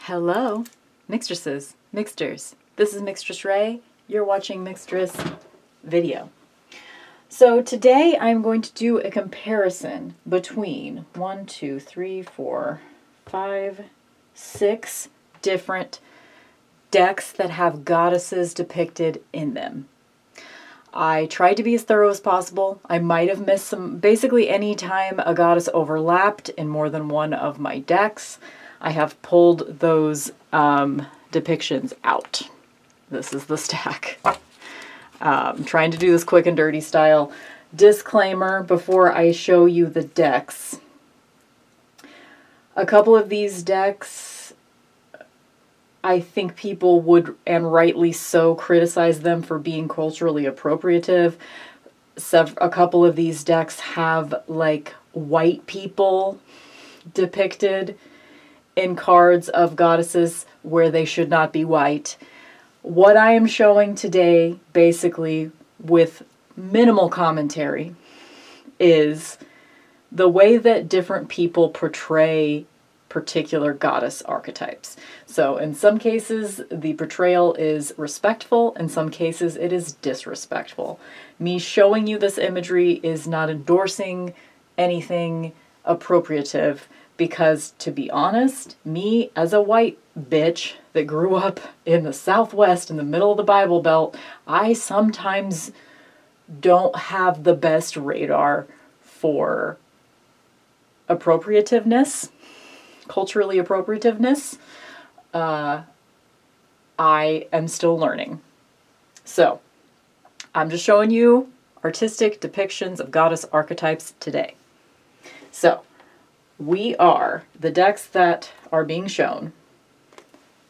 Hello, Mixtresses, Mixters. This is Mixtress Ray. You're watching Mixtress video. So today I'm going to do a comparison between 6 different decks that have goddesses depicted in them. I tried to be as thorough as possible. I might have missed some. Basically, any time a goddess overlapped in more than one of my decks, I have pulled those depictions out. This is the stack. I'm trying to do this quick and dirty style. Disclaimer before I show you the decks. A couple of these decks, I think people would, and rightly so, criticize them for being culturally appropriative. A couple of these decks have like white people depicted in cards of goddesses where they should not be white. What I am showing today, basically with minimal commentary, is the way that different people portray particular goddess archetypes. So in some cases, the portrayal is respectful. In some cases, it is disrespectful. Me showing you this imagery is not endorsing anything appropriative, because to be honest, me as a white bitch that grew up in the Southwest in the middle of the Bible Belt, I sometimes don't have the best radar for appropriativeness, culturally appropriativeness. I am still learning. So I'm just showing you artistic depictions of goddess archetypes today. So the decks that are being shown: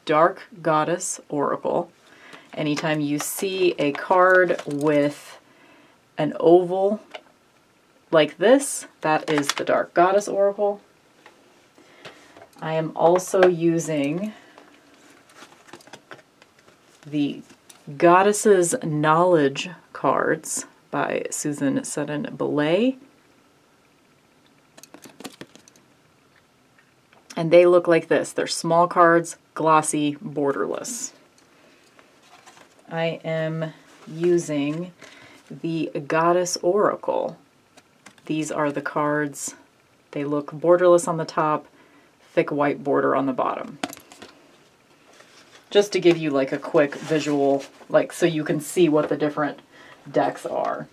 Dark Goddess Oracle. Anytime you see a card with an oval like this, that is the Dark Goddess Oracle. I am also using the Goddesses Knowledge cards by Susan Seddon-Boulet. And they look like this. They're small cards, glossy, borderless. I am using the Goddess Oracle. These are the cards. They look borderless on the top, thick white border on the bottom. Just to give you like a quick visual, like so you can see what the different decks are.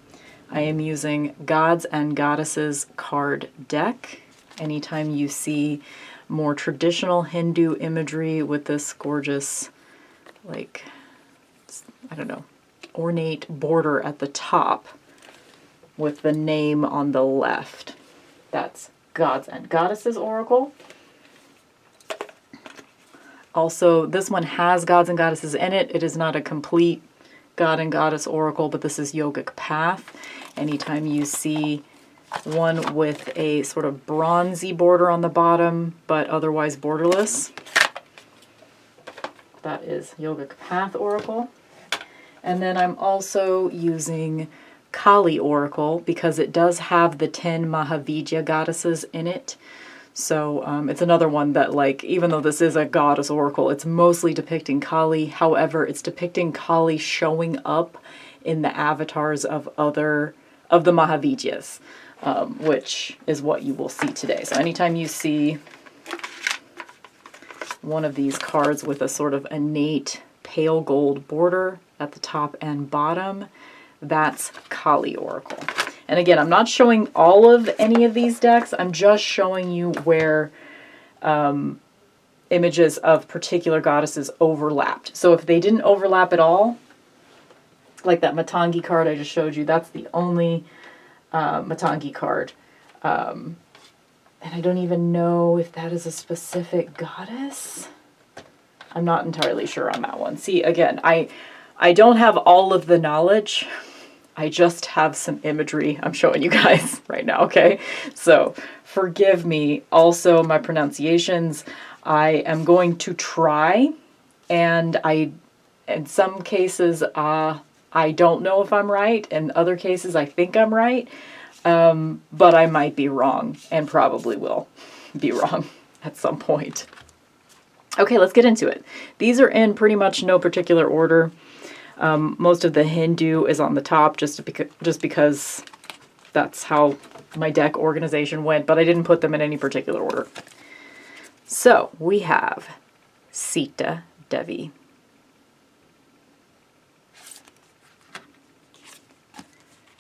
I am using Gods and Goddesses card deck. Anytime you see more traditional Hindu imagery with this gorgeous, like, I don't know, ornate border at the top with the name on the left. That's Gods and Goddesses Oracle. Also, this one has Gods and Goddesses in it. It is not a complete God and Goddess Oracle, but this is Yogic Path. Anytime you see one with a sort of bronzy border on the bottom, but otherwise borderless, that is Yogic Path Oracle. And then I'm also using Kali Oracle because it does have the 10 Mahavijaya goddesses in it. So it's another one that, like, even though this is a goddess oracle, it's mostly depicting Kali. However, it's depicting Kali showing up in the avatars of the Mahavijayas, which is what you will see today. So anytime you see one of these cards with a sort of innate pale gold border at the top and bottom, that's Kali Oracle. And again, I'm not showing all of any of these decks. I'm just showing you where images of particular goddesses overlapped. So if they didn't overlap at all, like that Matangi card I just showed you, that's the only Matangi card. And I don't even know if that is a specific goddess. I'm not entirely sure on that one. See, again, I don't have all of the knowledge. I just have some imagery I'm showing you guys right now, okay? So forgive me. Also, my pronunciations, I am going to try, and in some cases, I don't know if I'm right. In other cases, I think I'm right, but I might be wrong, and probably will be wrong at some point. Okay, let's get into it. These are in pretty much no particular order. Most of the Hindu is on the top just because that's how my deck organization went, but I didn't put them in any particular order. So we have Sita Devi,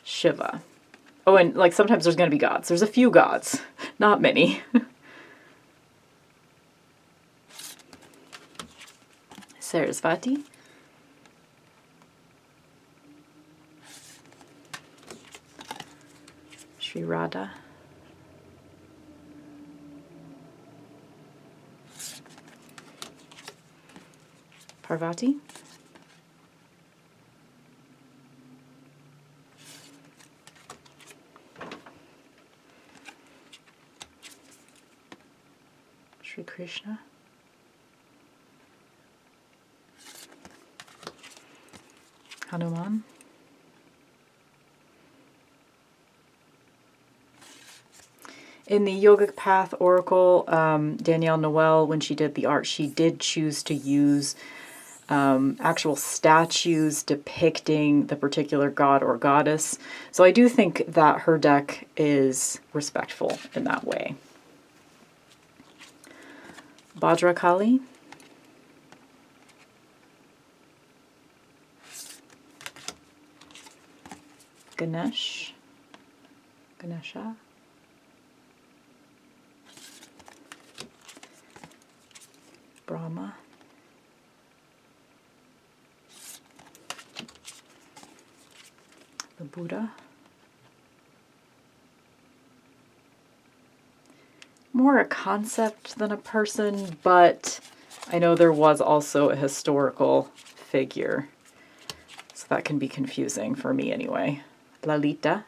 Shiva. Oh, and like sometimes there's going to be gods. There's a few gods, not many. Sarasvati, Sri Radha, Parvati, Sri Krishna, Hanuman, in the Yogic Path Oracle, Danielle Noel, when she did the art, she did choose to use actual statues depicting the particular god or goddess. So I do think that her deck is respectful in that way. Bhadrakali, Ganesha, Brahma, the Buddha, more a concept than a person, but I know there was also a historical figure, so that can be confusing for me anyway. Lalita,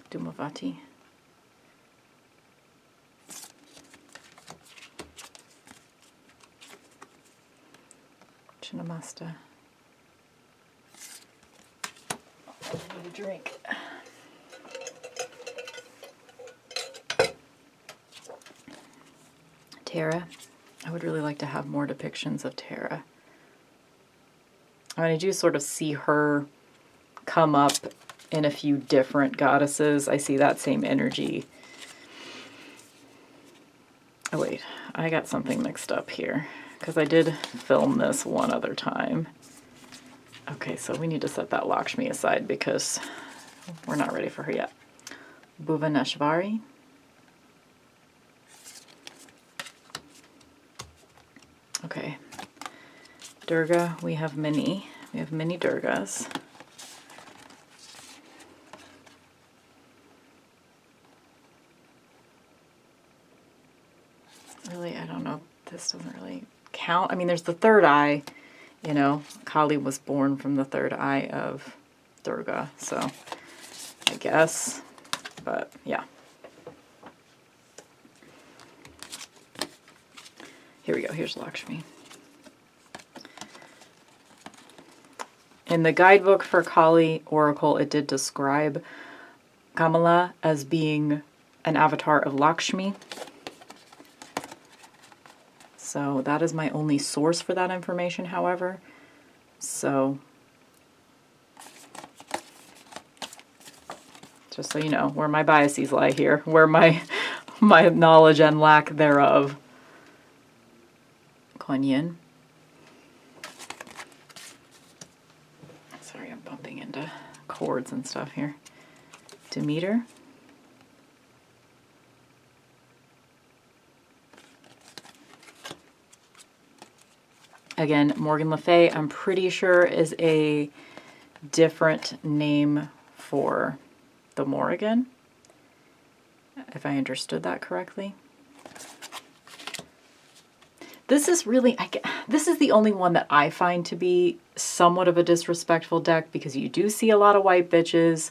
Dhumavati, Chinnamasta. I need a drink. Tara. I would really like to have more depictions of Tara. I mean, I do sort of see her come up in a few different goddesses. I see that same energy. Oh wait, I got something mixed up here because I did film this one other time. Okay, so we need to set that Lakshmi aside because we're not ready for her yet. Bhuvaneshwari. Okay. Durga, we have many. We have many Durgas. Really, I don't know. This doesn't really count. I mean, there's the third eye. You know, Kali was born from the third eye of Durga, so I guess. But yeah. Here we go. Here's Lakshmi. In the guidebook for Kali Oracle, it did describe Kamala as being an avatar of Lakshmi. So that is my only source for that information, however. So just so you know where my biases lie here, where my knowledge and lack thereof. Kuan Yin. Sorry, I'm bumping into cords and stuff here. Demeter. Again, Morgan Le Fay, I'm pretty sure is a different name for the Morrigan, if I understood that correctly. This is really, this is the only one that I find to be somewhat of a disrespectful deck because you do see a lot of white bitches,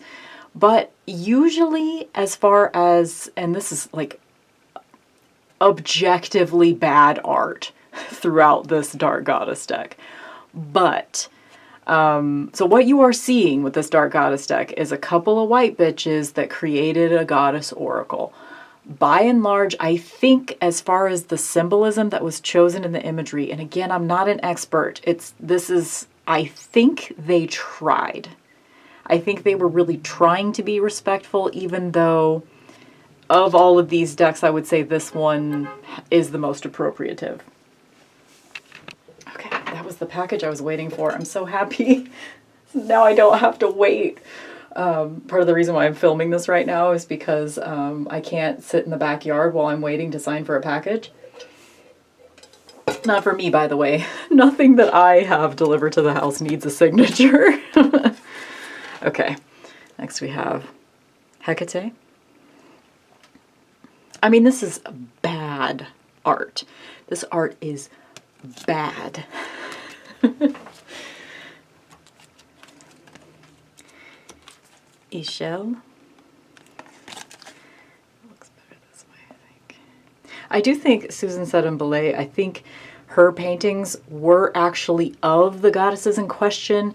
but usually as far as, and this is like objectively bad art throughout this Dark Goddess deck, but So what you are seeing with this Dark Goddess deck is a couple of white bitches that created a goddess oracle. By and large, I think as far as the symbolism that was chosen in the imagery, and again, I'm not an expert, I think they tried. I think they were really trying to be respectful, even though of all of these decks, I would say this one is the most appropriative. Okay, that was the package I was waiting for. I'm so happy. Now I don't have to wait. Part of the reason why I'm filming this right now is because I can't sit in the backyard while I'm waiting to sign for a package. Not for me, by the way. Nothing that I have delivered to the house needs a signature. Okay, next we have Hecate. I mean, this is bad art. This art is bad. Ishel. Looks better this way, I think. I do think Susan Seddon-Boulet, I think her paintings were actually of the goddesses in question.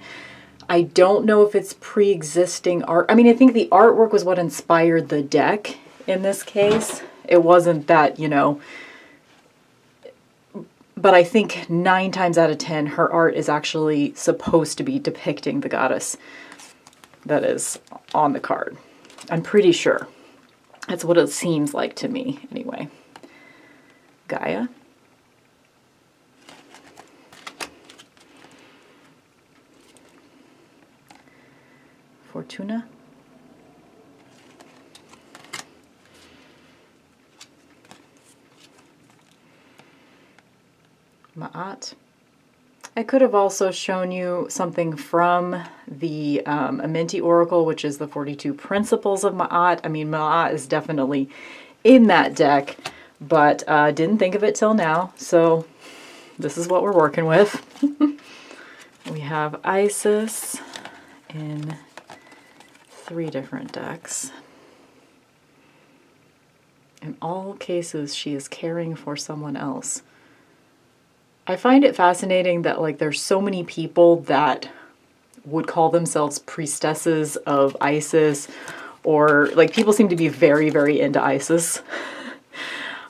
I don't know if it's pre-existing art. I mean, I think the artwork was what inspired the deck in this case. It wasn't that, you know, but I think 9 times out of 10, her art is actually supposed to be depicting the goddess that is on the card. I'm pretty sure. That's what it seems like to me, anyway. Gaia. Fortuna. Ma'at. I could have also shown you something from the Amenti Oracle, which is the 42 Principles of Ma'at. I mean, Ma'at is definitely in that deck, but didn't think of it till now, so this is what we're working with. We have Isis in 3 different decks. In all cases, she is caring for someone else. I find it fascinating that, like, there's so many people that would call themselves priestesses of Isis, or, like, people seem to be very, very into Isis.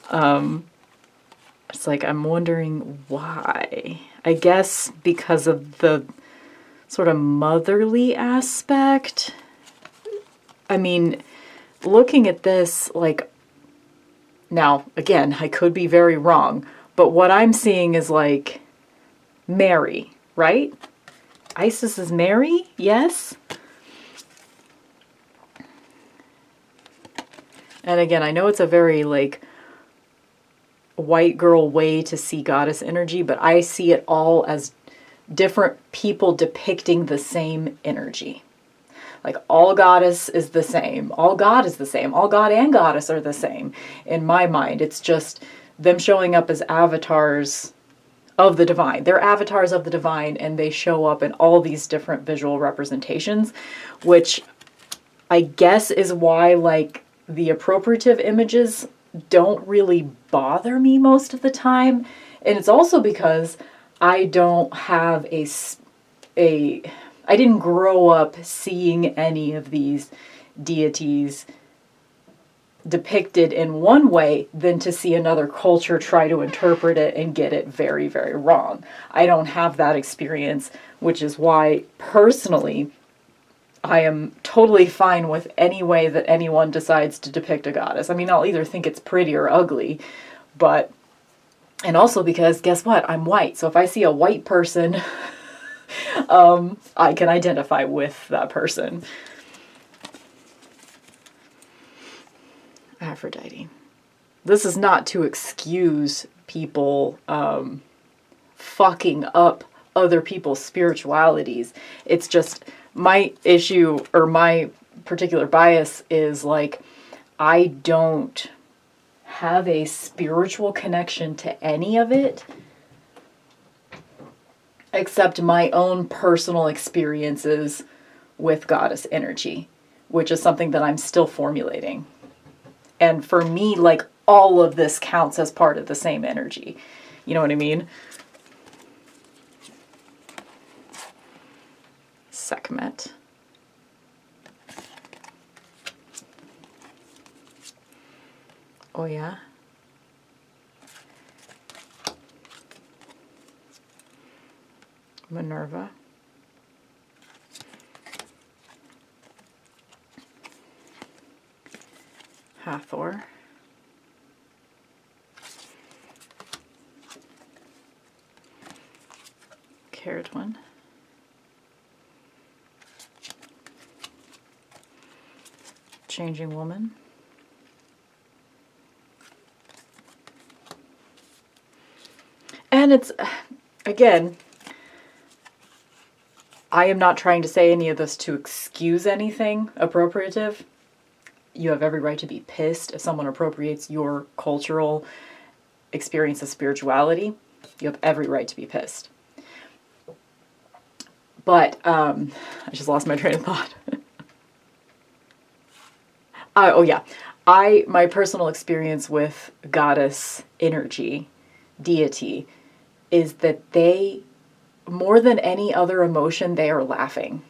It's like, I'm wondering why. I guess because of the sort of motherly aspect. I mean, looking at this, like, now, again, I could be very wrong, but what I'm seeing is, like, Mary, right? Isis is Mary? Yes? And again, I know it's a very, like, white girl way to see goddess energy, but I see it all as different people depicting the same energy. Like, all goddess is the same. All God is the same. All God and goddess are the same. In my mind, it's just them showing up as avatars of the divine. They're avatars of the divine, and they show up in all these different visual representations, which I guess is why, like, the appropriative images don't really bother me most of the time. And it's also because I don't have I didn't grow up seeing any of these deities depicted in one way than to see another culture try to interpret it and get it very, very wrong. I don't have that experience, which is why, personally, I am totally fine with any way that anyone decides to depict a goddess. I mean, I'll either think it's pretty or ugly, but, and also because, guess what? I'm white, so if I see a white person, I can identify with that person. Aphrodite. This is not to excuse people fucking up other people's spiritualities. It's just my issue, or my particular bias, is like, I don't have a spiritual connection to any of it except my own personal experiences with goddess energy, which is something that I'm still formulating. And for me, like, all of this counts as part of the same energy. You know what I mean? Sekhmet. Oya. Minerva. Hathor. Caradwin. Changing Woman. And it's, again, I am not trying to say any of this to excuse anything appropriative. You have every right to be pissed if someone appropriates your cultural experience of spirituality. You have every right to be pissed. But, I just lost my train of thought. Oh yeah. My personal experience with goddess energy, deity, is that they, more than any other emotion, they are laughing.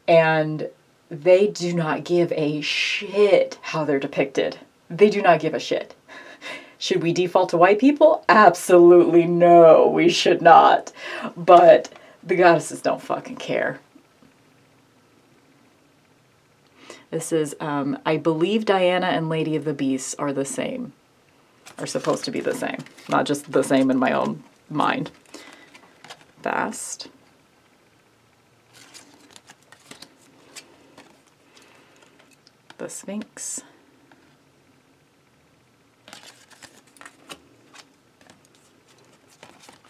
And they do not give a shit how they're depicted. They do not give a shit. Should we default to white people? Absolutely no, we should not. But the goddesses don't fucking care. This is, I believe Diana and Lady of the Beasts are the same. Are supposed to be the same. Not just the same in my own mind. Fast. The Sphinx.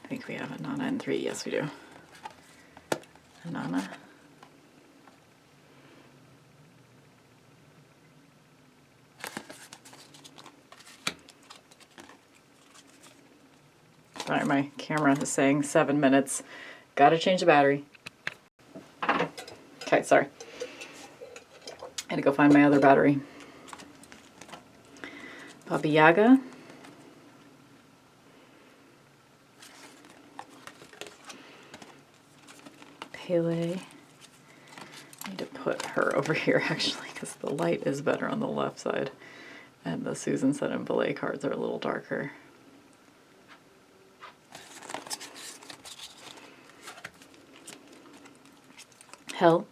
I think we have Hrana and 3. Yes, we do. Hrana. Sorry, my camera is saying 7 minutes. Gotta change the battery. Okay, sorry. I had to go find my other battery. Baba Yaga. Pele. I need to put her over here actually because the light is better on the left side. And the Susan Seddon-Boulet cards are a little darker. Hell.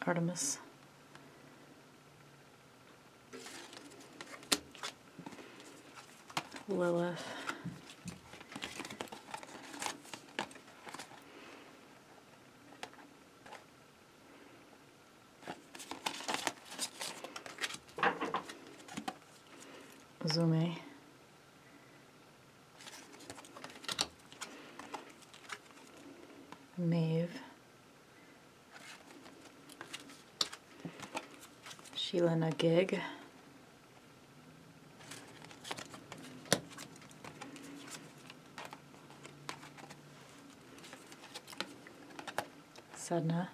Artemis. Lilith. Zume. Maeve. Sheila Nagig. Sedna.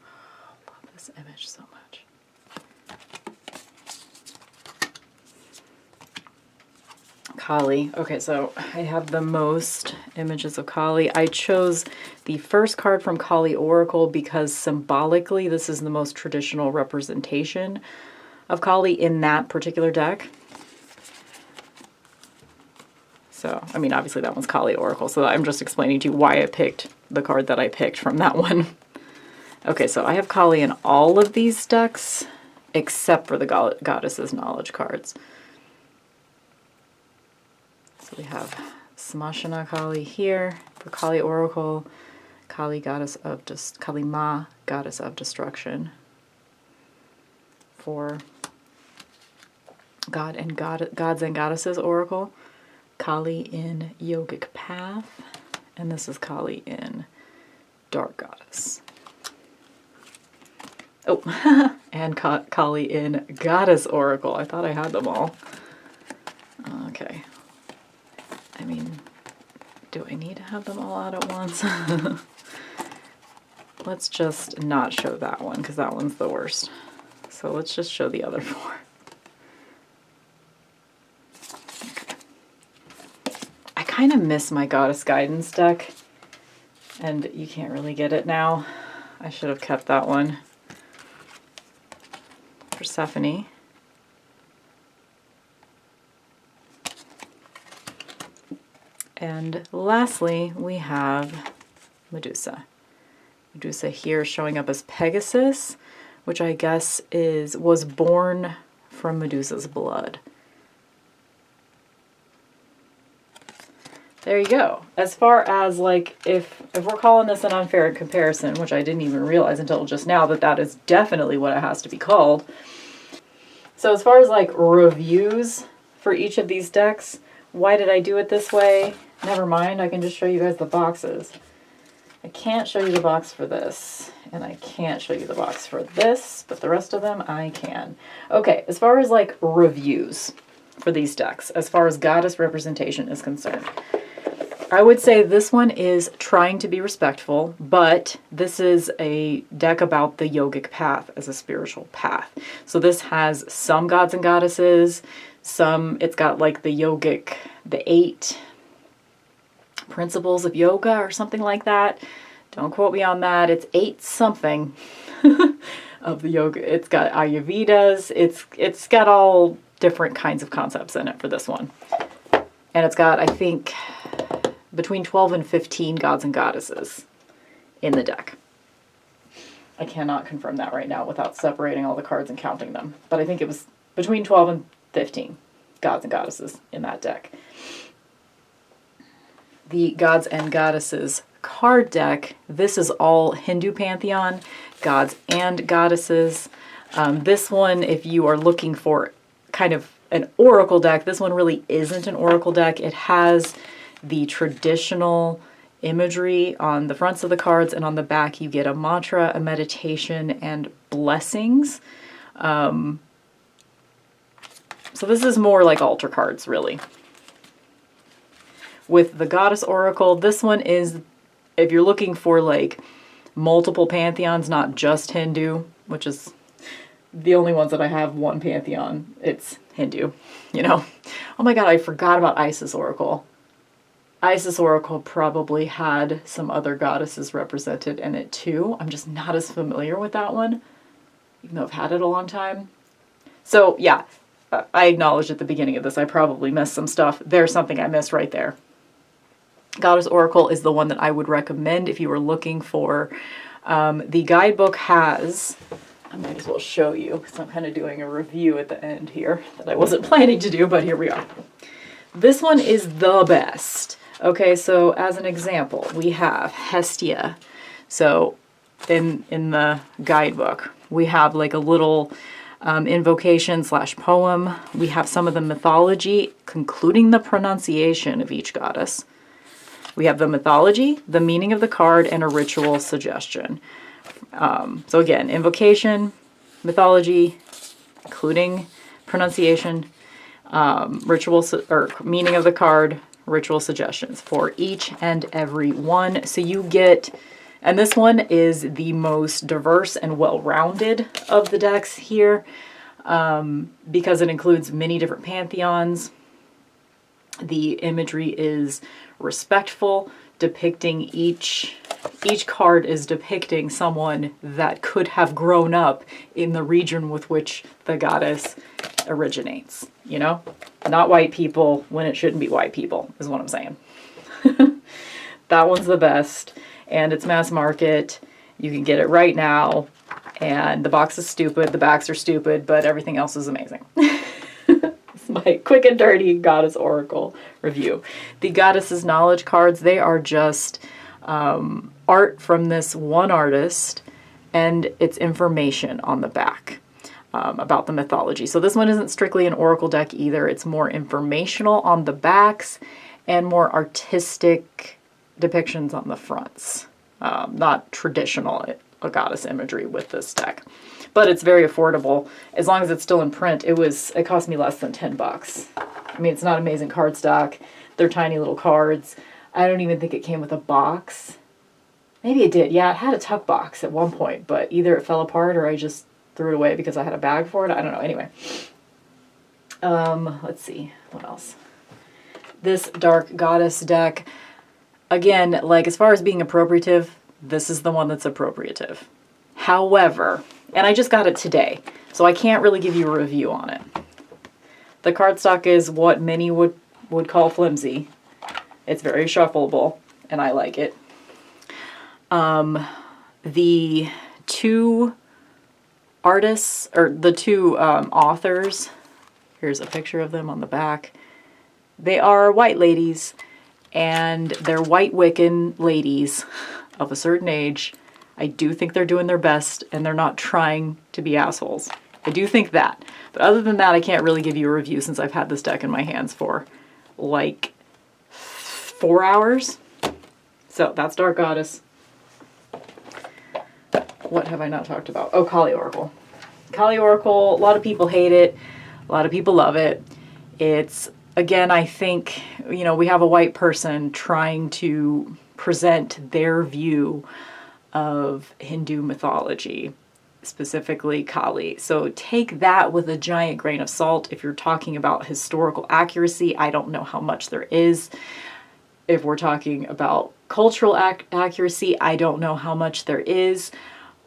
Oh, love this image so much. Kali. Okay, so I have the most images of Kali. I chose the first card from Kali Oracle because symbolically this is the most traditional representation of Kali in that particular deck. So, I mean, obviously that one's Kali Oracle, so I'm just explaining to you why I picked the card that I picked from that one. Okay, so I have Kali in all of these decks except for the Goddess's Knowledge cards. So we have Smashana Kali here for Kali Oracle, Kali Goddess of Kali Ma, Goddess of Destruction for Gods and Goddesses Oracle, Kali in Yogic Path, and this is Kali in Dark Goddess. Oh, and Kali in Goddess Oracle. I thought I had them all. Okay. I mean, do I need to have them all out at once? Let's just not show that one because that one's the worst. So let's just show the other 4. Okay. kind of miss my Goddess Guidance deck, and you can't really get it now. I should have kept that one. Persephone. And lastly, we have Medusa. Medusa here showing up as Pegasus, which I guess was born from Medusa's blood. There you go. As far as like, if we're calling this an unfair comparison, which I didn't even realize until just now that is definitely what it has to be called. So as far as like reviews for each of these decks, why did I do it this way? Never mind, I can just show you guys the boxes. I can't show you the box for this, and I can't show you the box for this, but the rest of them I can. Okay, as far as like reviews for these decks, as far as goddess representation is concerned, I would say this one is trying to be respectful, but this is a deck about the yogic path as a spiritual path. So this has some gods and goddesses, it's got like the yogic, the 8 principles of yoga or something like that. Don't quote me on that. It's 8 something of the yoga. It's got Ayurvedas. It's got all different kinds of concepts in it for this one. And it's got, I think, between 12 and 15 gods and goddesses in the deck. I cannot confirm that right now without separating all the cards and counting them. But I think it was between 12 and 15 gods and goddesses in that deck. The Gods and Goddesses card deck, this is all Hindu pantheon, gods and goddesses. This one, if you are looking for kind of an oracle deck, this one really isn't an oracle deck. It has the traditional imagery on the fronts of the cards, and on the back you get a mantra, a meditation, and blessings. So this is more like altar cards, really. With the Goddess Oracle, this one is, if you're looking for like multiple pantheons, not just Hindu, which is the only ones that I have one pantheon, it's Hindu, you know. Oh my god, I forgot about Isis Oracle. Isis Oracle probably had some other goddesses represented in it too. I'm just not as familiar with that one, even though I've had it a long time. So yeah, I acknowledged at the beginning of this, I probably missed some stuff. There's something I missed right there. Goddess Oracle is the one that I would recommend if you were looking for. The guidebook has, I might as well show you because I'm kind of doing a review at the end here that I wasn't planning to do, but here we are. This one is the best. Okay, so as an example, we have Hestia. So in the guidebook, we have like a little invocation / poem. We have some of the mythology, concluding the pronunciation of each goddess. We have the mythology, the meaning of the card, and a ritual suggestion. So again, invocation, mythology, including pronunciation, or meaning of the card, ritual suggestions for each and every one. So you get, and this one is the most diverse and well-rounded of the decks here, because it includes many different pantheons. The imagery is respectful, depicting each card is depicting someone that could have grown up in the region with which the goddess originates, you know? Not white people when it shouldn't be white people, is what I'm saying. That one's the best, and it's mass market. You can get it right now, and the box is stupid, the backs are stupid, but everything else is amazing. My quick and dirty Goddess Oracle review. The Goddess's Knowledge cards, they are just art from this one artist, and it's information on the back about the mythology. So this one isn't strictly an oracle deck either. It's more informational on the backs and more artistic depictions on the fronts. Not traditional goddess imagery with this deck. But it's very affordable. As long as it's still in print, it cost me less than $10. I mean, it's not amazing cardstock. They're tiny little cards. I don't even think it came with a box. Maybe it did. Yeah, it had a tuck box at one point, but either it fell apart or I just threw it away because I had a bag for it. I don't know. Anyway. Let's see. What else? this Dark Goddess deck, again, like as far as being appropriative, this is the one that's appropriative. However, and I just got it today, so I can't really give you a review on it. The cardstock is what many would call flimsy. It's very shuffleable, and I like it. The two artists, or the two authors, here's a picture of them on the back. They are white ladies, and they're white Wiccan ladies of a certain age. I do think they're doing their best, and they're not trying to be assholes. I do think that. But other than that, I can't really give you a review since I've had this deck in my hands for like 4 hours. So that's Dark Goddess. What have I not talked about? Oh, Kali Oracle. Kali Oracle, a lot of people hate it. A lot of people love it. It's, again, I think, you know, we have a white person trying to present their view of Hindu mythology, specifically Kali. So take that with a giant grain of salt. If you're talking about historical accuracy, I don't know how much there is. If we're talking about cultural accuracy, I don't know how much there is.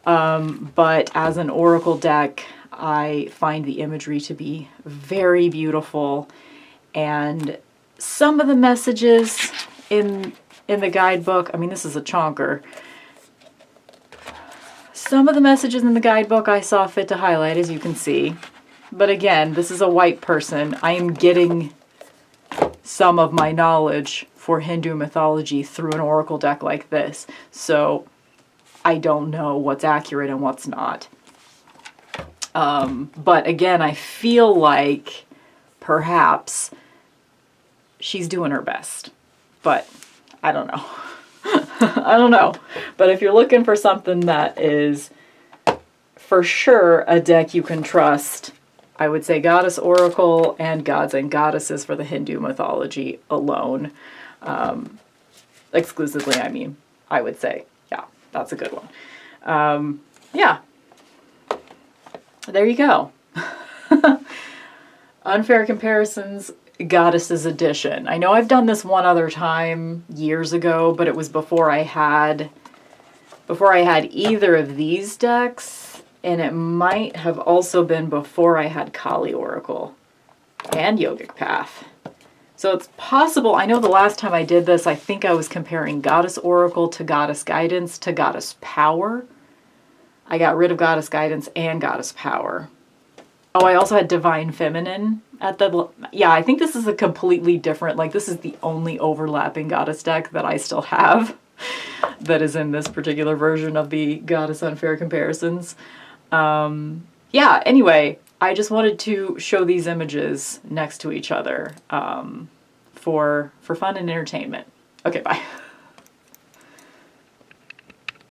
But as an oracle deck, I find the imagery to be very beautiful. And some of the messages in the guidebook, I mean, this is a chonker. Some of the messages in the guidebook I saw fit to highlight, as you can see. But again, this is a white person. I am getting some of my knowledge for Hindu mythology through an oracle deck like this. So I don't know what's accurate and what's not. But again, I feel like perhaps she's doing her best. But I don't know. I don't know. But if you're looking for something that is for sure a deck you can trust, I would say Goddess Oracle and Gods and Goddesses for the Hindu mythology alone. Exclusively, I mean, I would say. Yeah, that's a good one. Yeah. There you go. Unfair Comparisons Goddesses Edition. I know I've done this one other time years ago, but it was before I had either of these decks, and it might have also been before I had Kali Oracle and Yogic Path. So it's possible, I know the last time I did this, I think I was comparing Goddess Oracle to Goddess Guidance to Goddess Power. I got rid of Goddess Guidance and Goddess Power. Oh, I also had Divine Feminine at the... Yeah, I think this is a completely different... Like, this is the only overlapping Goddess deck that I still have that is in this particular version of the Goddess Unfair Comparisons. Yeah, anyway, I just wanted to show these images next to each other for fun and entertainment. Okay, bye.